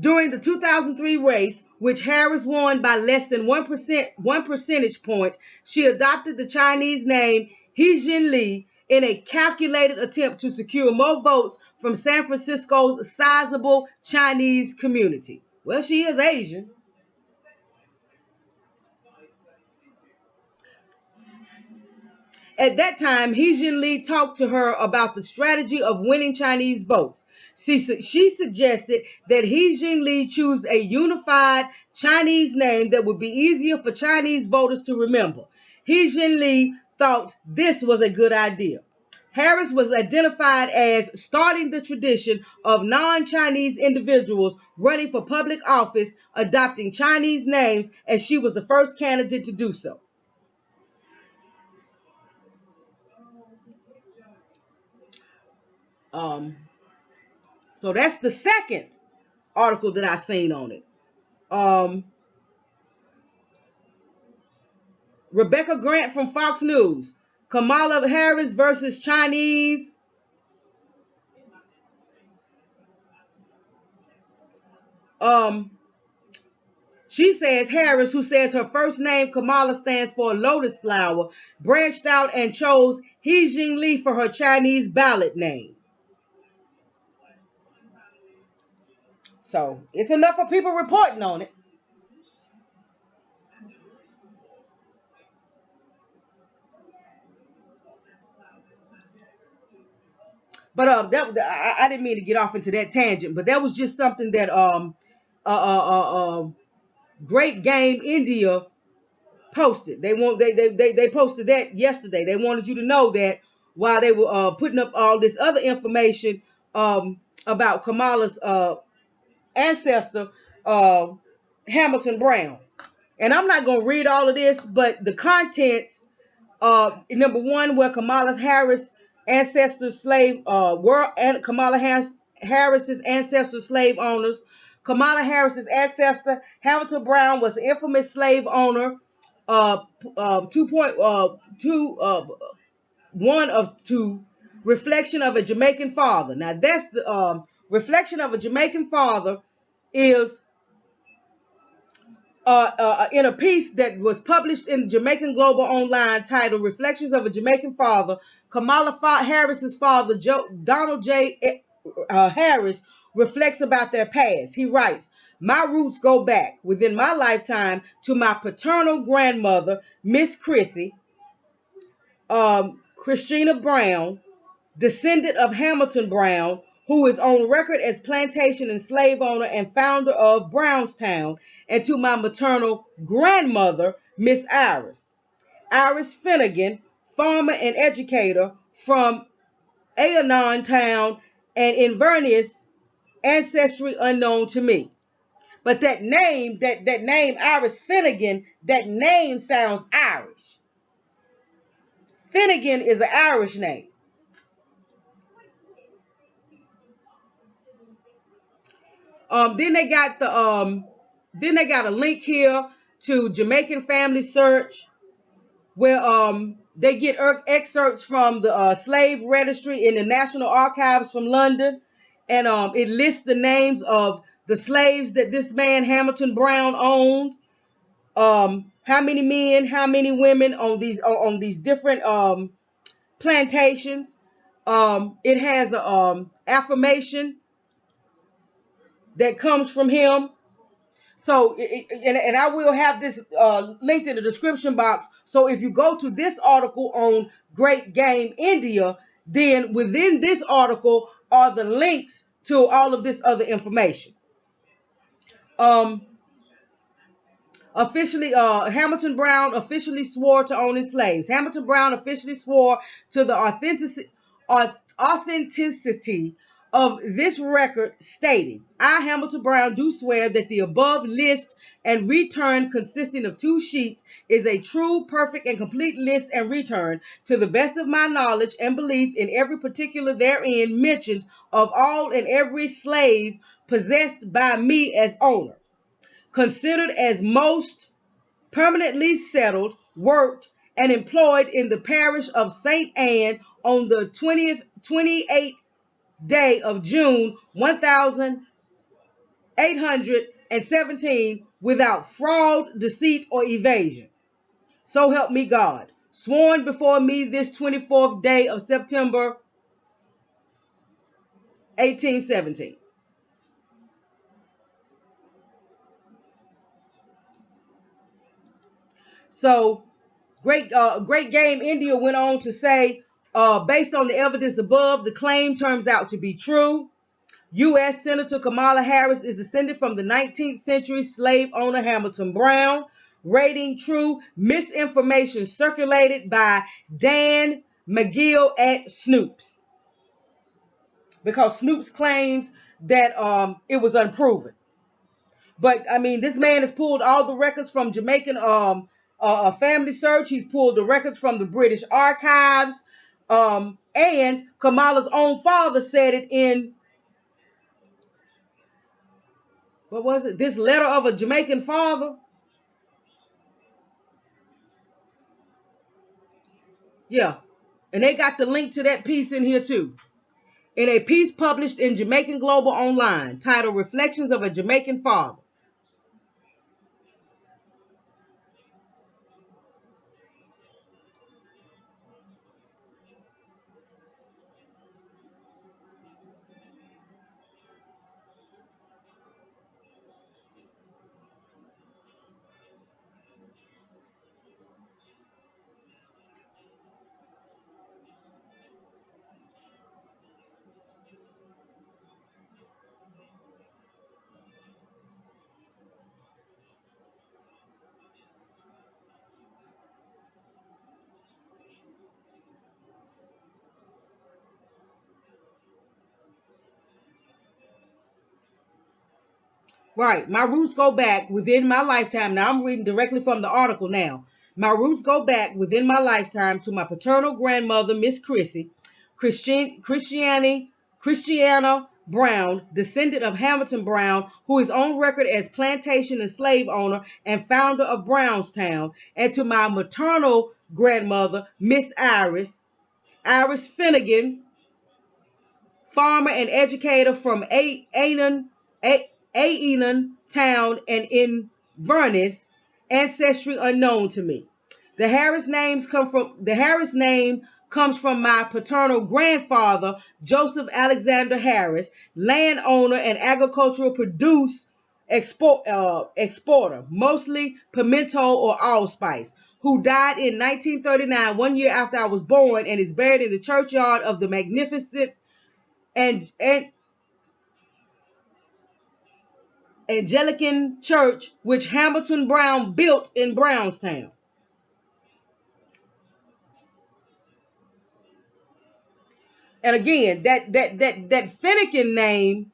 During the 2003 race, which Harris won by less than 1 percentage point, she adopted the Chinese name He Lee in a calculated attempt to secure more votes from San Francisco's sizable Chinese community. Well, she is Asian. At that time, He Lee talked to her about the strategy of winning Chinese votes. She suggested that He Lee choose a unified Chinese name that would be easier for Chinese voters to remember. He Lee thought this was a good idea. Harris was identified as starting the tradition of non-Chinese individuals running for public office adopting Chinese names, as she was the first candidate to do so. Um, so that's the second article that I seen on it. Um, Rebecca Grant from Fox News. Scamala Harris versus Chinese. She says Harris, who says her first name Kamala stands for lotus flower, branched out and chose He Lee for her Chinese ballot name. So it's enough for people reporting on it. But I didn't mean to get off into that tangent, but that was just something that Great Game India posted. They posted that yesterday. They wanted you to know that while they were putting up all this other information about Kamala's ancestor, Hamilton Brown. And I'm not going to read all of this, but the contents, number one, where Kamala Harris ancestors slave were, and Kamala Harris's ancestor slave owners. Kamala Harris's ancestor Hamilton Brown was the infamous slave owner. 1 of 2, reflection of a Jamaican father. Now that's the reflection of a Jamaican father is in a piece that was published in Jamaican Global Online titled Reflections of a Jamaican Father. Kamala Harris's father, Donald J. Harris, reflects about their past. He writes, "My roots go back within my lifetime to my paternal grandmother, Miss Christina Brown, descendant of Hamilton Brown, who is on record as plantation and slave owner and founder of Brownstown, and to my maternal grandmother, Miss Iris Finnegan, farmer and educator from A-GAN-DA town and Inverness, ancestry unknown to me." But that name, that name, Iris Finnegan, that name sounds Irish. Finnegan is an Irish name. Then they got a link here to Jamaican Family Search, where they get excerpts from the slave registry in the National Archives from London, and it lists the names of the slaves that this man Hamilton Brown owned. How many men, how many women on these different plantations. It has a affirmation that comes from him. So, and I will have this linked in the description box. So if you go to this article on Great Game India, then within this article are the links to all of this other information. Hamilton Brown officially swore to owning slaves. Hamilton Brown officially swore to the authenticity of this record, stating, "I, Hamilton Brown, do swear that the above list and return, consisting of 2 sheets, is a true, perfect, and complete list and return, to the best of my knowledge and belief in every particular therein mentioned, of all and every slave possessed by me as owner, considered as most permanently settled, worked, and employed in the parish of St. Anne on the 28th day of June 1000 817 without fraud, deceit, or evasion. So help me God. Sworn before me this 24th day of September 1817. So Great Game India went on to say, based on the evidence above, the claim turns out to be true. U.S. Senator Scamala Harris is descended from the 19th century slave owner Hamilton Brown, rating true misinformation circulated by Dan McGill at Snoops, because Snoops claims that it was unproven. But I mean, this man has pulled all the records from Jamaican Family Search. He's pulled the records from the British archives. And Kamala's own father said it in, what was it? This letter of a Jamaican father. Yeah. And they got the link to that piece in here too. In a piece published in Jamaican Global Online titled Reflections of a Jamaican Father. Right. My roots go back within my lifetime. Now I'm reading directly from the article now. My roots go back within my lifetime to my paternal grandmother, Miss Christiana Brown, descendant of Hamilton Brown, who is on record as plantation and slave owner and founder of Brownstown, and to my maternal grandmother, Miss Iris Finnegan, farmer and educator from A-GAN Town and Inverness, ancestry unknown to me. The Harris name comes from my paternal grandfather, Joseph Alexander Harris, landowner and agricultural produce exporter, mostly pimento or allspice, who died in 1939, 1 year after I was born, and is buried in the churchyard of the magnificent and Anglican church which Hamilton Brown built in Brownstown. And again, that Finnegan name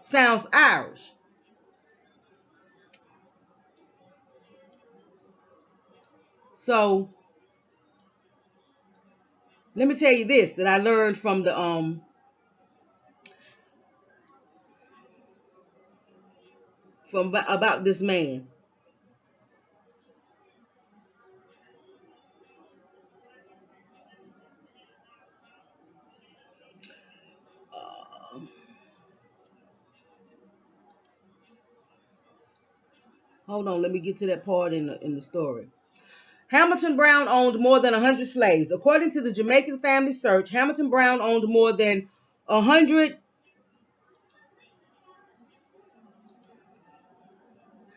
sounds Irish. So let me tell you this that I learned from the from about this man. Hold on, let me get to that part in the story. Hamilton Brown owned more than 100 slaves. According to the Jamaican Family Search, Hamilton Brown owned more than 100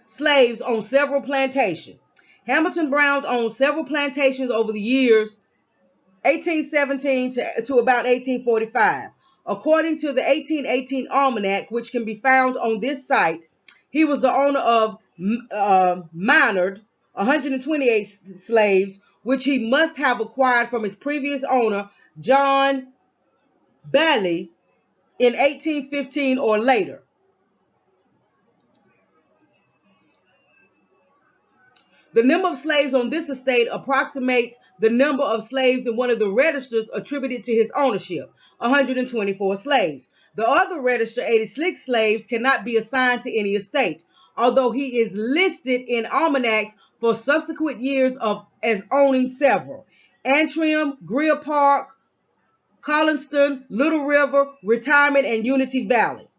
slaves on several plantations. Hamilton Brown owned several plantations over the years 1817 to about 1845. According to the 1818 Almanac, which can be found on this site, he was the owner of Maynard, 128 slaves, which he must have acquired from his previous owner, John Bailey, in 1815 or later. The number of slaves on this estate approximates the number of slaves in one of the registers attributed to his ownership, 124 slaves. The other register, 86 slaves, cannot be assigned to any estate, although he is listed in almanacs for subsequent years of as owning several: Antrim, Greer Park, Collinston, Little River, Retirement, and Unity Valley.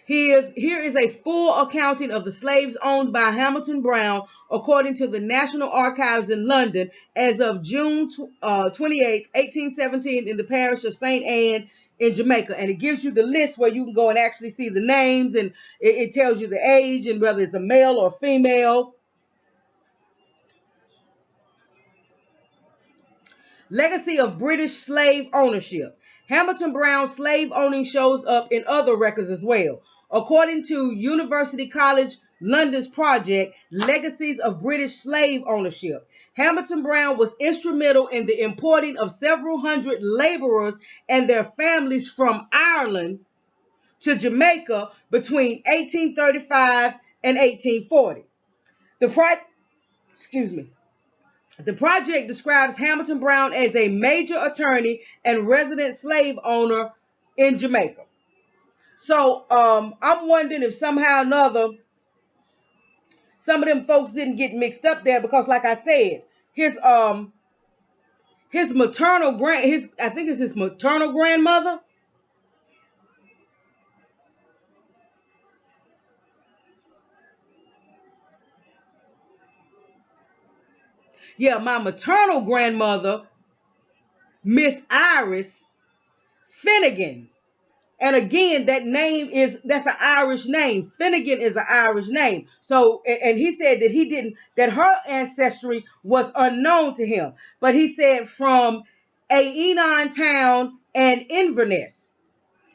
Here is a full accounting of the slaves owned by Hamilton Brown, according to the National Archives in London, as of June 28, 1817, in the parish of St. Anne in Jamaica. And it gives you the list where you can go and actually see the names, and it tells you the age and whether it's a male or female. Legacy of British slave ownership. Hamilton Brown's slave owning shows up in other records as well. According to University College London's project, Legacies of British Slave Ownership, Hamilton Brown was instrumental in the importing of several hundred laborers and their families from Ireland to Jamaica between 1835 and 1840. The project describes Hamilton Brown as a major attorney and resident slave owner in Jamaica. So I'm wondering if somehow or another some of them folks didn't get mixed up there, because like I said, his maternal grandmother. Yeah, my maternal grandmother, Miss Iris Finnegan. And again, that's an Irish name. Finnegan is an Irish name. So, and he said that her ancestry was unknown to him. But he said from A-GAN-DA town and Inverness.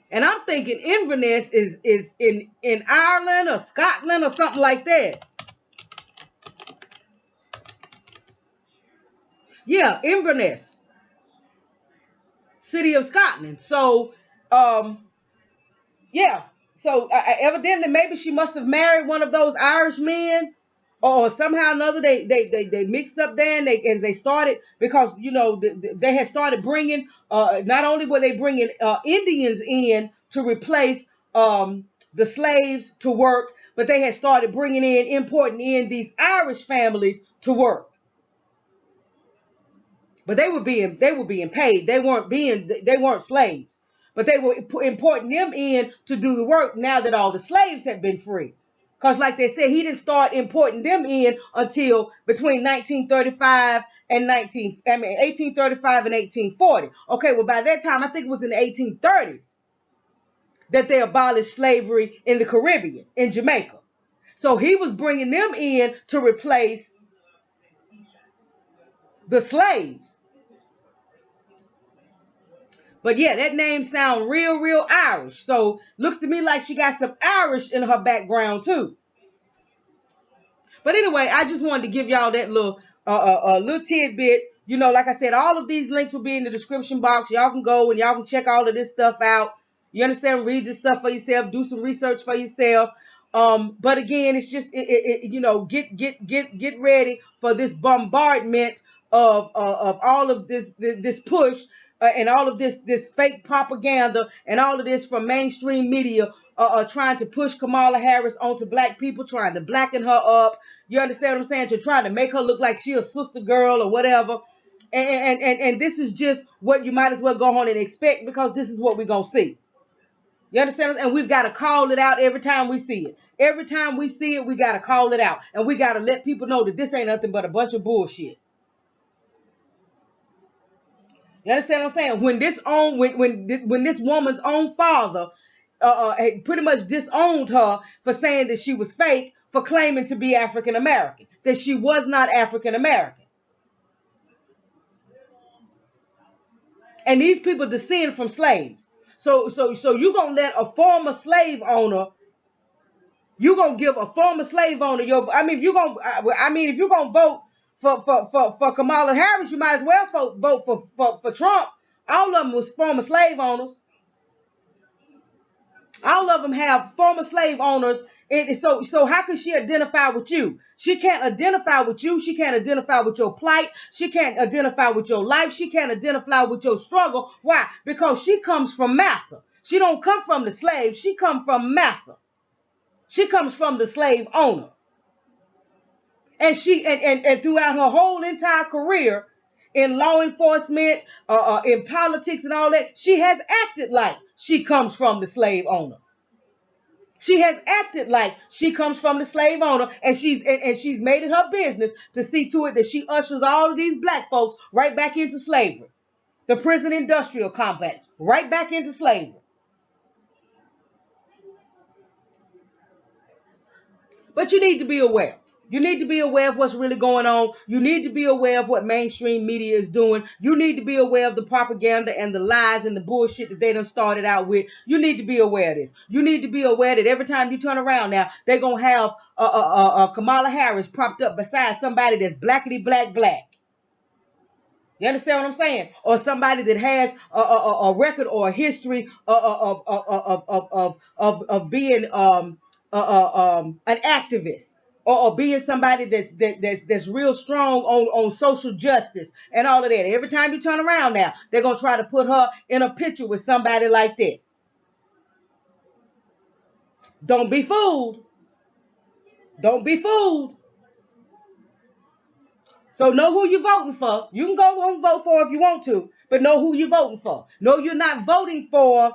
And I'm thinking Inverness is in Ireland or Scotland or something like that. Yeah, Inverness, city of Scotland. So, yeah. So evidently, maybe she must have married one of those Irish men, or somehow or another they mixed up there, and they started, because they had started bringing. Not only were they bringing Indians in to replace the slaves to work, but they had started importing in these Irish families to work. But they were being paid. They weren't slaves, but they were importing them in to do the work now that all the slaves had been free. Because like they said, he didn't start importing them in until between 1835 and 1840. Okay, well by that time, I think it was in the 1830s that they abolished slavery in the Caribbean, in Jamaica. So he was bringing them in to replace the slaves. But yeah, that name sounds real Irish. So looks to me like she got some Irish in her background too. But anyway, I just wanted to give y'all that little tidbit. Like I said, all of these links will be in the description box. Y'all can go and y'all can check all of this stuff out. You understand? Read this stuff for yourself. Do some research for yourself. But again, it's just get ready for this bombardment of all of this push. And all of this fake propaganda and all of this from mainstream media trying to push Scamala Harris onto black people, trying to blacken her up. You understand what I'm saying? To try to make her look like she a sister girl or whatever. And this is just what you might as well go on and expect, because this is what we're going to see. You understand? And we've got to call it out every time we see it. Every time we see it, we got to call it out. And we got to let people know that this ain't nothing but a bunch of bullshit. You understand what I'm saying? When this woman's own father pretty much disowned her for saying that she was fake, for claiming to be African American, that she was not African American. And these people descend from slaves. So you're gonna let a former slave owner, you're gonna give a former slave owner if you're gonna vote for Kamala Harris, you might as well vote for Trump. All of them was former slave owners. All of them have former slave owners. And so how can she identify with you? She can't identify with you. She can't identify with your plight. She can't identify with your life. She can't identify with your struggle. Why? Because she comes from Massa. She don't come from the slaves. She come from Massa. She comes from the slave owner. And she and throughout her whole entire career in law enforcement, in politics and all that, she has acted like she comes from the slave owner. She has acted like she comes from the slave owner, and she's made it her business to see to it that she ushers all of these black folks right back into slavery. The prison industrial complex, right back into slavery. But you need to be aware. You need to be aware of what's really going on. You need to be aware of what mainstream media is doing. You need to be aware of the propaganda and the lies and the bullshit that they done started out with. You need to be aware of this. You need to be aware that every time you turn around now, they're going to have Scamala Harris propped up beside somebody that's blackity black black. You understand what I'm saying? Or somebody that has a record or a history of being an activist, or being somebody that's real strong on social justice and all of that. Every time you turn around now, they're gonna try to put her in a picture with somebody like that. Don't be fooled. Don't be fooled. So know who you're voting for. You can go home and vote for if you want to, but know who you're voting for. No, you're not voting for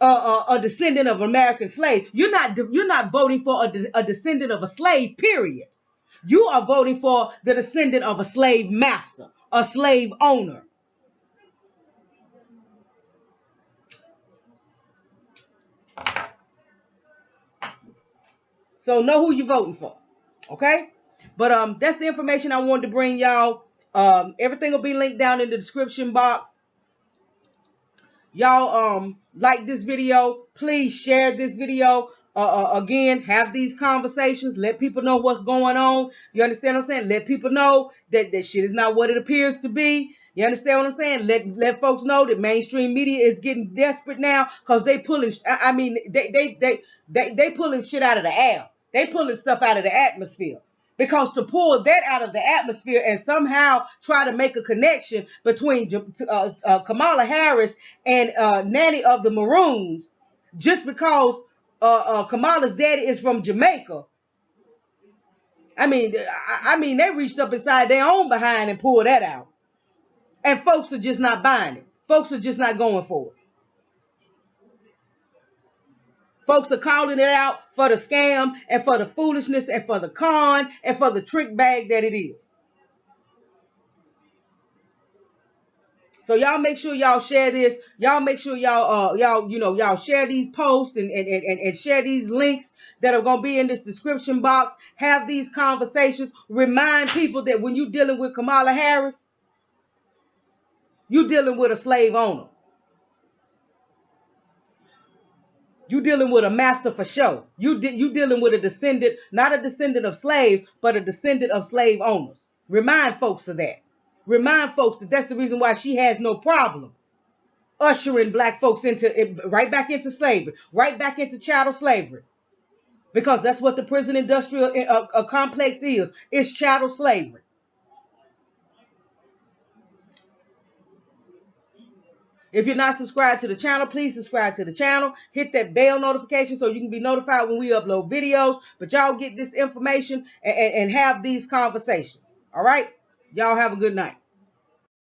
a descendant of American slave. You're not voting for a descendant of a slave, period. You are voting for the descendant of a slave master, a slave owner. So know who you're voting for. Okay? But that's the information I wanted to bring y'all. Everything will be linked down in the description box. Y'all like this video. Please share this video. Again, have these conversations. Let people know what's going on. You understand what I'm saying? Let people know that shit is not what it appears to be. You understand what I'm saying? Let folks know that mainstream media is getting desperate now because they pulling. I mean, they pulling shit out of the air. They pulling stuff out of the atmosphere. Because to pull that out of the atmosphere and somehow try to make a connection between Scamala Harris and Nanny of the Maroons, just because Kamala's daddy is from Jamaica. I mean, they reached up inside their own behind and pulled that out. And folks are just not buying it. Folks are just not going for it. Folks are calling it out for the scam and for the foolishness and for the con and for the trick bag that it is. So y'all make sure y'all share this. Y'all make sure y'all share these posts and share these links that are gonna be in this description box. Have these conversations. Remind people that when you're dealing with Scamala Harris, you're dealing with a slave owner. You dealing with a master for show. You dealing with a descendant, not a descendant of slaves, but a descendant of slave owners. Remind folks of that. Remind folks that that's the reason why she has no problem ushering black folks right back into slavery, right back into chattel slavery. Because that's what the prison industrial complex is. It's chattel slavery. If you're not subscribed to the channel, please subscribe to the channel. Hit that bell notification so you can be notified when we upload videos. But y'all get this information and have these conversations. All right? Y'all have a good night.